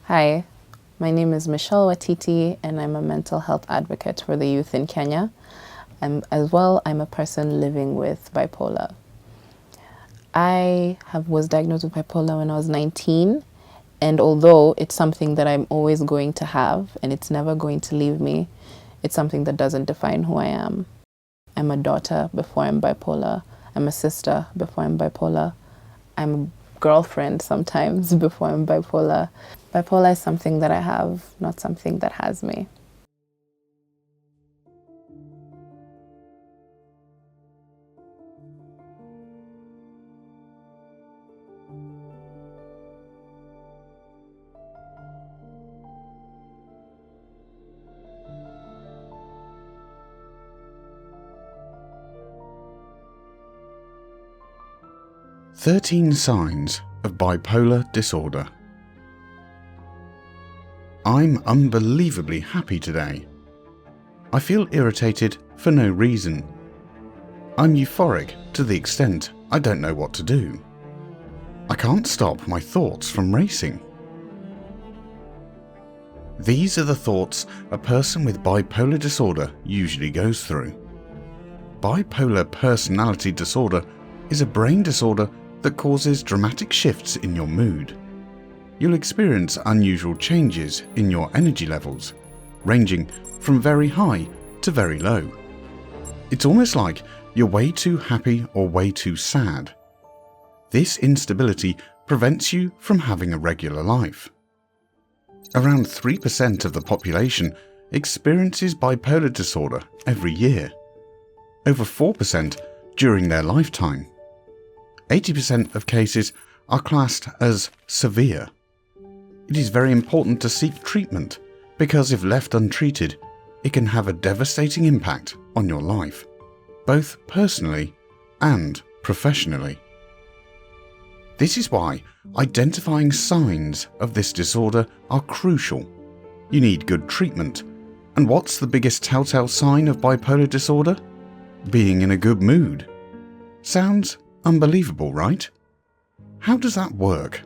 Hi, my name is Michelle Watiti and I'm a mental health advocate for the youth in Kenya. I'm a person living with bipolar. Was diagnosed with bipolar when I was 19, and although it's something that I'm always going to have and it's never going to leave me, it's something that doesn't define who I am. I'm a daughter before I'm bipolar. I'm a sister before I'm bipolar. I'm a girlfriend sometimes before I'm bipolar. Bipolar is something that I have, not something that has me. "13 Signs of Bipolar Disorder." I'm unbelievably happy today. I feel irritated for no reason. I'm euphoric to the extent I don't know what to do. I can't stop my thoughts from racing. These are the thoughts a person with bipolar disorder usually goes through. Bipolar personality disorder is a brain disorder that causes dramatic shifts in your mood. You'll experience unusual changes in your energy levels, ranging from very high to very low. It's almost like you're way too happy or way too sad. This instability prevents you from having a regular life. Around 3% of the population experiences bipolar disorder every year. Over 4% during their lifetime. 80% of cases are classed as severe. It is very important to seek treatment because if left untreated, it can have a devastating impact on your life, both personally and professionally. This is why identifying signs of this disorder are crucial. You need good treatment. And what's the biggest telltale sign of bipolar disorder? Being in a good mood. Sounds unbelievable, right? How does that work?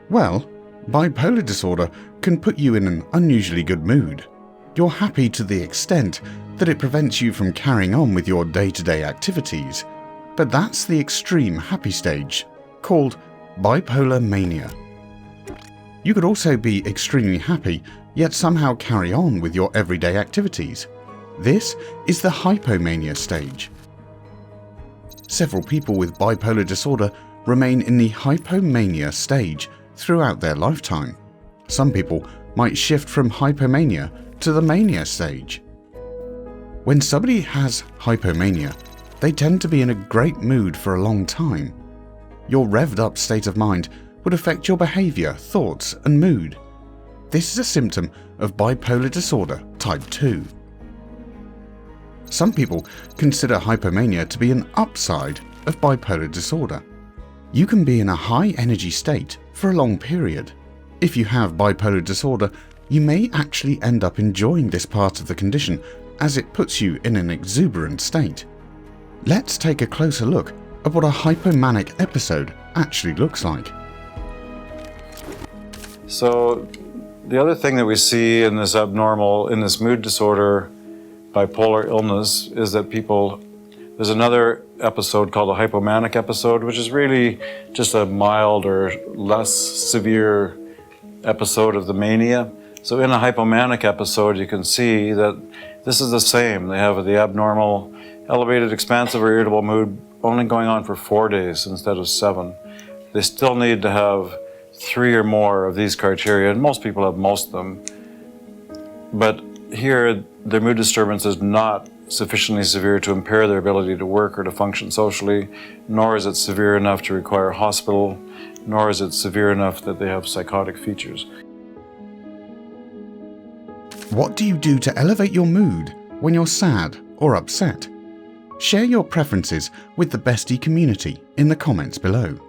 Well, bipolar disorder can put you in an unusually good mood. You're happy to the extent that it prevents you from carrying on with your day-to-day activities. But that's the extreme happy stage, called bipolar mania. You could also be extremely happy, yet somehow carry on with your everyday activities. This is the hypomania stage. Several people with bipolar disorder remain in the hypomania stage throughout their lifetime. Some people might shift from hypomania to the mania stage. When somebody has hypomania, they tend to be in a great mood for a long time. Your revved up state of mind would affect your behavior, thoughts, and mood. This is a symptom of bipolar disorder type 2. Some people consider hypomania to be an upside of bipolar disorder. You can be in a high energy state for a long period. If you have bipolar disorder, you may actually end up enjoying this part of the condition as it puts you in an exuberant state. Let's take a closer look at what a hypomanic episode actually looks like. So the other thing that we see in this mood disorder, bipolar illness, is that there's another episode called a hypomanic episode, which is really just a mild or less severe episode of the mania. So in a hypomanic episode, you can see that this is the same. They have the abnormal, elevated, expansive or irritable mood only going on for 4 days instead of 7. They still need to have 3 or more of these criteria, and most people have most of them. But here, their mood disturbance is not sufficiently severe to impair their ability to work or to function socially, nor is it severe enough to require hospital, nor is it severe enough that they have psychotic features. What do you do to elevate your mood when you're sad or upset? Share your preferences with the Bestie community in the comments below.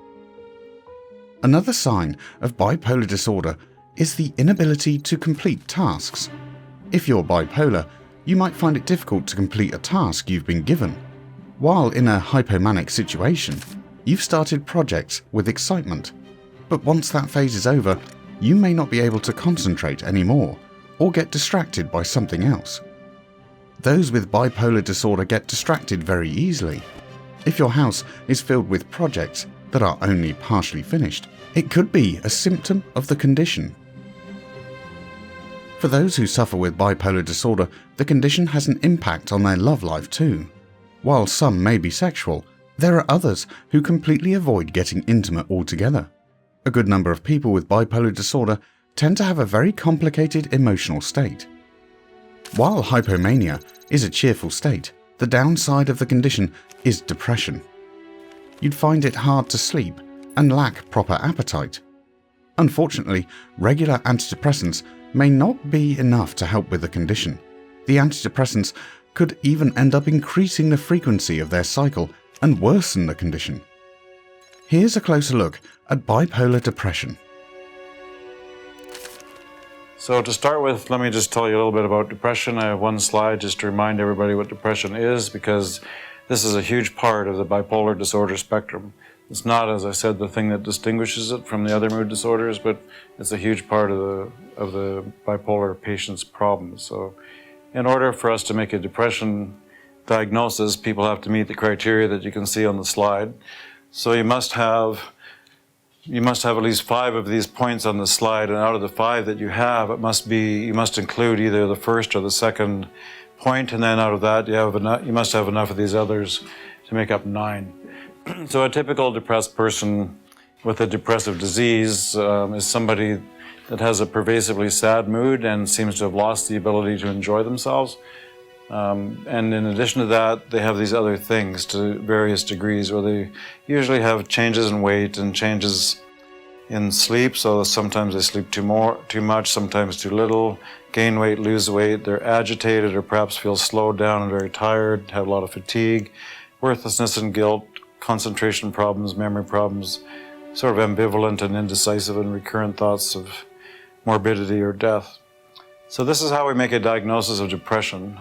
Another sign of bipolar disorder is the inability to complete tasks. If you're bipolar, you might find it difficult to complete a task you've been given. While in a hypomanic situation, you've started projects with excitement. But once that phase is over, you may not be able to concentrate anymore or get distracted by something else. Those with bipolar disorder get distracted very easily. If your house is filled with projects that are only partially finished, it could be a symptom of the condition. For those who suffer with bipolar disorder, the condition has an impact on their love life too. While some may be sexual, there are others who completely avoid getting intimate altogether. A good number of people with bipolar disorder tend to have a very complicated emotional state. While hypomania is a cheerful state, the downside of the condition is depression. You'd find it hard to sleep and lack proper appetite. Unfortunately, regular antidepressants may not be enough to help with the condition. The antidepressants could even end up increasing the frequency of their cycle and worsen the condition. Here's a closer look at bipolar depression. So to start with, let me just tell you a little bit about depression. I have one slide just to remind everybody what depression is, because this is a huge part of the bipolar disorder spectrum. It's not, as I said, the thing that distinguishes it from the other mood disorders, but it's a huge part of the bipolar patient's problems. So in order for us to make a depression diagnosis, people have to meet the criteria that you can see on the slide. So you must have at least 5 of these points on the slide, and out of the 5 that you have, you must include either the first or the second point, and then out of that you must have enough of these others to make up 9. So a typical depressed person with a depressive disease is somebody that has a pervasively sad mood and seems to have lost the ability to enjoy themselves. And in addition to that, they have these other things to various degrees, where they usually have changes in weight and changes in sleep. So sometimes they sleep too much, sometimes too little, gain weight, lose weight. They're agitated or perhaps feel slowed down and very tired, have a lot of fatigue, worthlessness and guilt, concentration problems, memory problems, sort of ambivalent and indecisive, and recurrent thoughts of morbidity or death. So this is how we make a diagnosis of depression.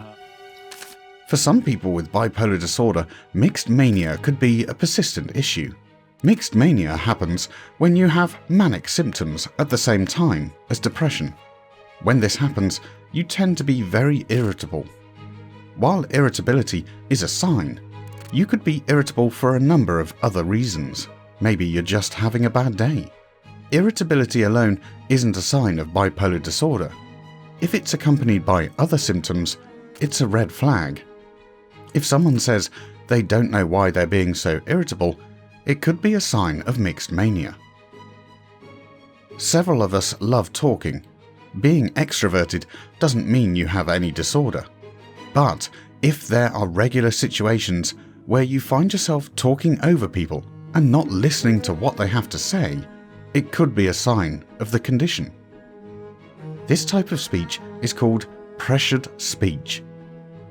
For some people with bipolar disorder, mixed mania could be a persistent issue. Mixed mania happens when you have manic symptoms at the same time as depression. When this happens, you tend to be very irritable. While irritability is a sign, you could be irritable for a number of other reasons. Maybe you're just having a bad day. Irritability alone isn't a sign of bipolar disorder. If it's accompanied by other symptoms, it's a red flag. If someone says they don't know why they're being so irritable, it could be a sign of mixed mania. Several of us love talking. Being extroverted doesn't mean you have any disorder. But if there are regular situations where you find yourself talking over people and not listening to what they have to say, it could be a sign of the condition. This type of speech is called pressured speech.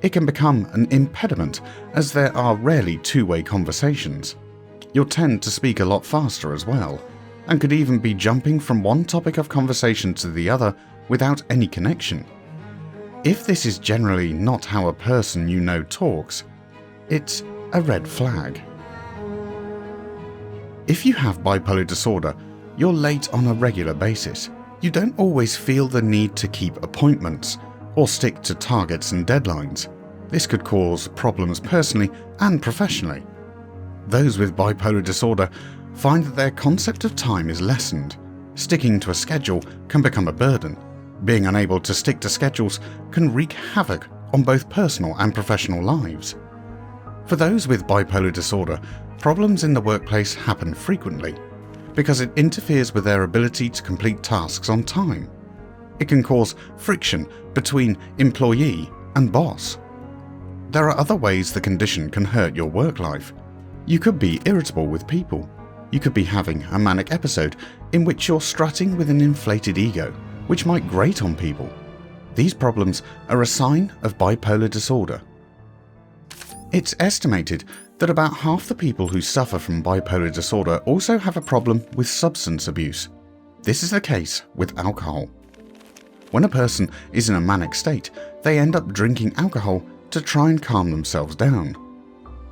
It can become an impediment as there are rarely two-way conversations. You'll tend to speak a lot faster as well, and could even be jumping from one topic of conversation to the other without any connection. If this is generally not how a person you know talks, it's a red flag. If you have bipolar disorder, you're late on a regular basis. You don't always feel the need to keep appointments or stick to targets and deadlines. This could cause problems personally and professionally. Those with bipolar disorder find that their concept of time is lessened. Sticking to a schedule can become a burden. Being unable to stick to schedules can wreak havoc on both personal and professional lives. For those with bipolar disorder, problems in the workplace happen frequently because it interferes with their ability to complete tasks on time. It can cause friction between employee and boss. There are other ways the condition can hurt your work life. You could be irritable with people. You could be having a manic episode in which you're strutting with an inflated ego, which might grate on people. These problems are a sign of bipolar disorder. It's estimated that about half the people who suffer from bipolar disorder also have a problem with substance abuse. This is the case with alcohol. When a person is in a manic state, they end up drinking alcohol to try and calm themselves down.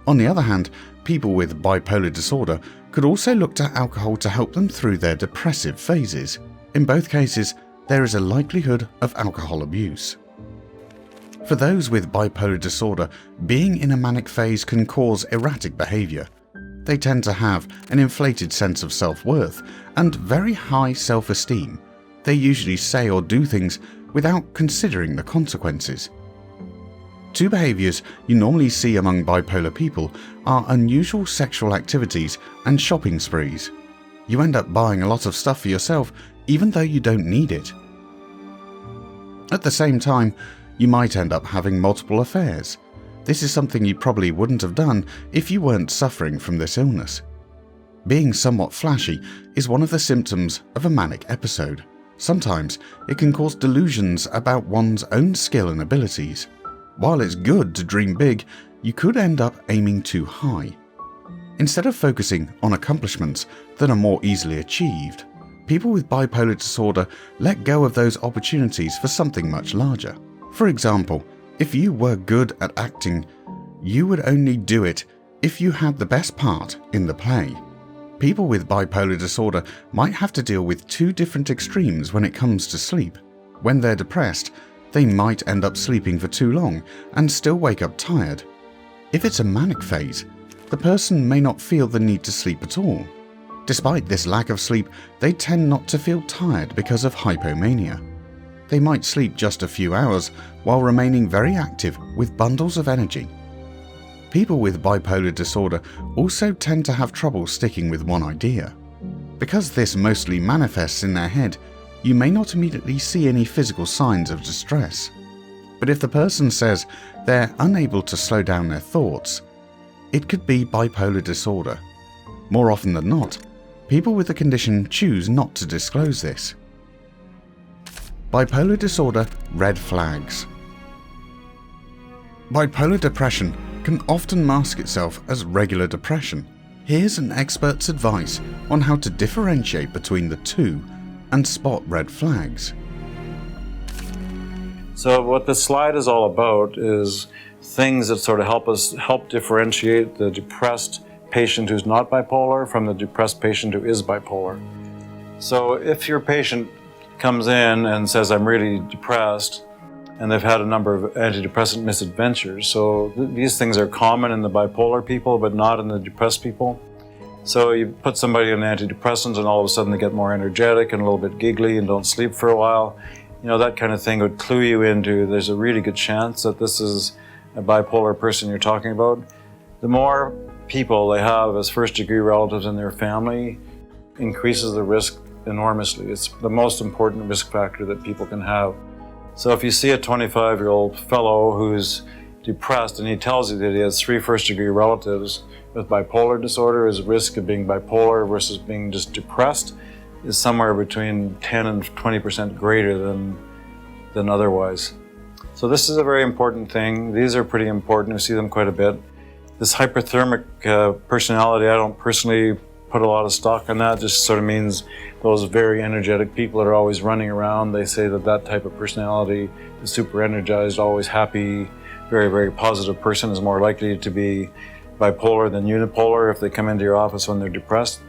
On the other hand, people with bipolar disorder could also look to alcohol to help them through their depressive phases. In both cases, there is a likelihood of alcohol abuse. For those with bipolar disorder, being in a manic phase can cause erratic behavior. They tend to have an inflated sense of self-worth and very high self-esteem. They usually say or do things without considering the consequences. Two behaviors you normally see among bipolar people are unusual sexual activities and shopping sprees. You end up buying a lot of stuff for yourself even though you don't need it. At the same time, you might end up having multiple affairs. This is something you probably wouldn't have done if you weren't suffering from this illness. Being somewhat flashy is one of the symptoms of a manic episode. Sometimes it can cause delusions about one's own skill and abilities. While it's good to dream big, you could end up aiming too high. Instead of focusing on accomplishments that are more easily achieved, people with bipolar disorder let go of those opportunities for something much larger. For example, if you were good at acting, you would only do it if you had the best part in the play. People with bipolar disorder might have to deal with two different extremes when it comes to sleep. When they're depressed, they might end up sleeping for too long and still wake up tired. If it's a manic phase, the person may not feel the need to sleep at all. Despite this lack of sleep, they tend not to feel tired because of hypomania. They might sleep just a few hours while remaining very active with bundles of energy. People with bipolar disorder also tend to have trouble sticking with one idea. Because this mostly manifests in their head, you may not immediately see any physical signs of distress. But if the person says they're unable to slow down their thoughts, it could be bipolar disorder. More often than not, people with the condition choose not to disclose this. Bipolar disorder red flags. Bipolar depression can often mask itself as regular depression. Here's an expert's advice on how to differentiate between the two and spot red flags. So what this slide is all about is things that sort of help differentiate the depressed patient who's not bipolar from the depressed patient who is bipolar. So if your patient comes in and says, I'm really depressed, and they've had a number of antidepressant misadventures. So these things are common in the bipolar people, but not in the depressed people. So you put somebody on antidepressants and all of a sudden they get more energetic and a little bit giggly and don't sleep for a while. You know, that kind of thing would clue you into there's a really good chance that this is a bipolar person you're talking about. The more people they have as first-degree relatives in their family increases the risk enormously. It's the most important risk factor that people can have. So if you see a 25-year-old fellow who's depressed and he tells you that he has 3 first-degree relatives with bipolar disorder, his risk of being bipolar versus being just depressed is somewhere between 10 and 20% greater than otherwise. So this is a very important thing. These are pretty important. We see them quite a bit. This hyperthermic personality, I don't personally put a lot of stock on that. It just sort of means those very energetic people that are always running around. They say that that type of personality, the super energized, always happy, very, very positive person is more likely to be bipolar than unipolar if they come into your office when they're depressed.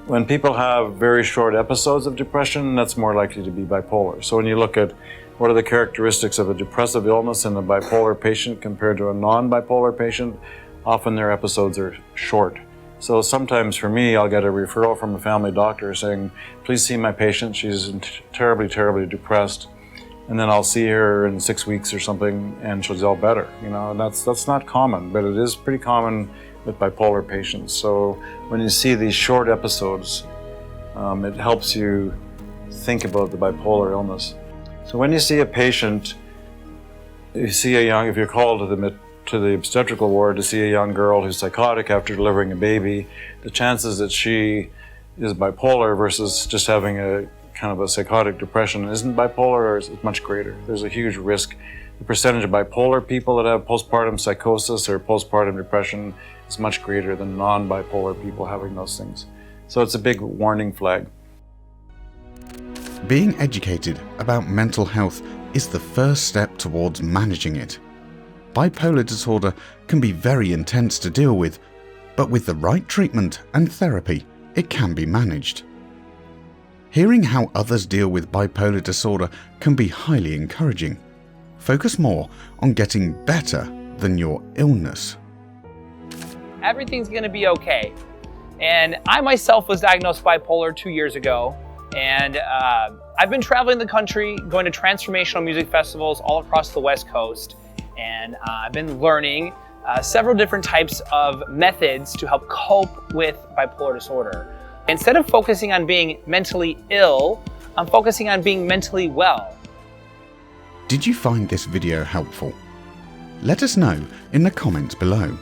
When people have very short episodes of depression, that's more likely to be bipolar. So when you look at what are the characteristics of a depressive illness in a bipolar patient compared to a non-bipolar patient, often their episodes are short. So sometimes for me, I'll get a referral from a family doctor saying, please see my patient, she's terribly, terribly depressed. And then I'll see her in 6 weeks or something and she's all better. You know, and that's not common, but it is pretty common with bipolar patients. So when you see these short episodes, it helps you think about the bipolar illness. So when you see a patient, if you're called to the obstetrical ward to see a young girl who's psychotic after delivering a baby, the chances that she is bipolar versus just having a kind of a psychotic depression isn't bipolar is much greater. There's a huge risk. The percentage of bipolar people that have postpartum psychosis or postpartum depression is much greater than non-bipolar people having those things. So it's a big warning flag. Being educated about mental health is the first step towards managing it. Bipolar disorder can be very intense to deal with, but with the right treatment and therapy, it can be managed. Hearing how others deal with bipolar disorder can be highly encouraging. Focus more on getting better than your illness. Everything's going to be okay. And I myself was diagnosed bipolar 2 years ago. And I've been traveling the country, going to transformational music festivals all across the West Coast. And I've been learning several different types of methods to help cope with bipolar disorder. Instead of focusing on being mentally ill, I'm focusing on being mentally well. Did you find this video helpful? Let us know in the comments below.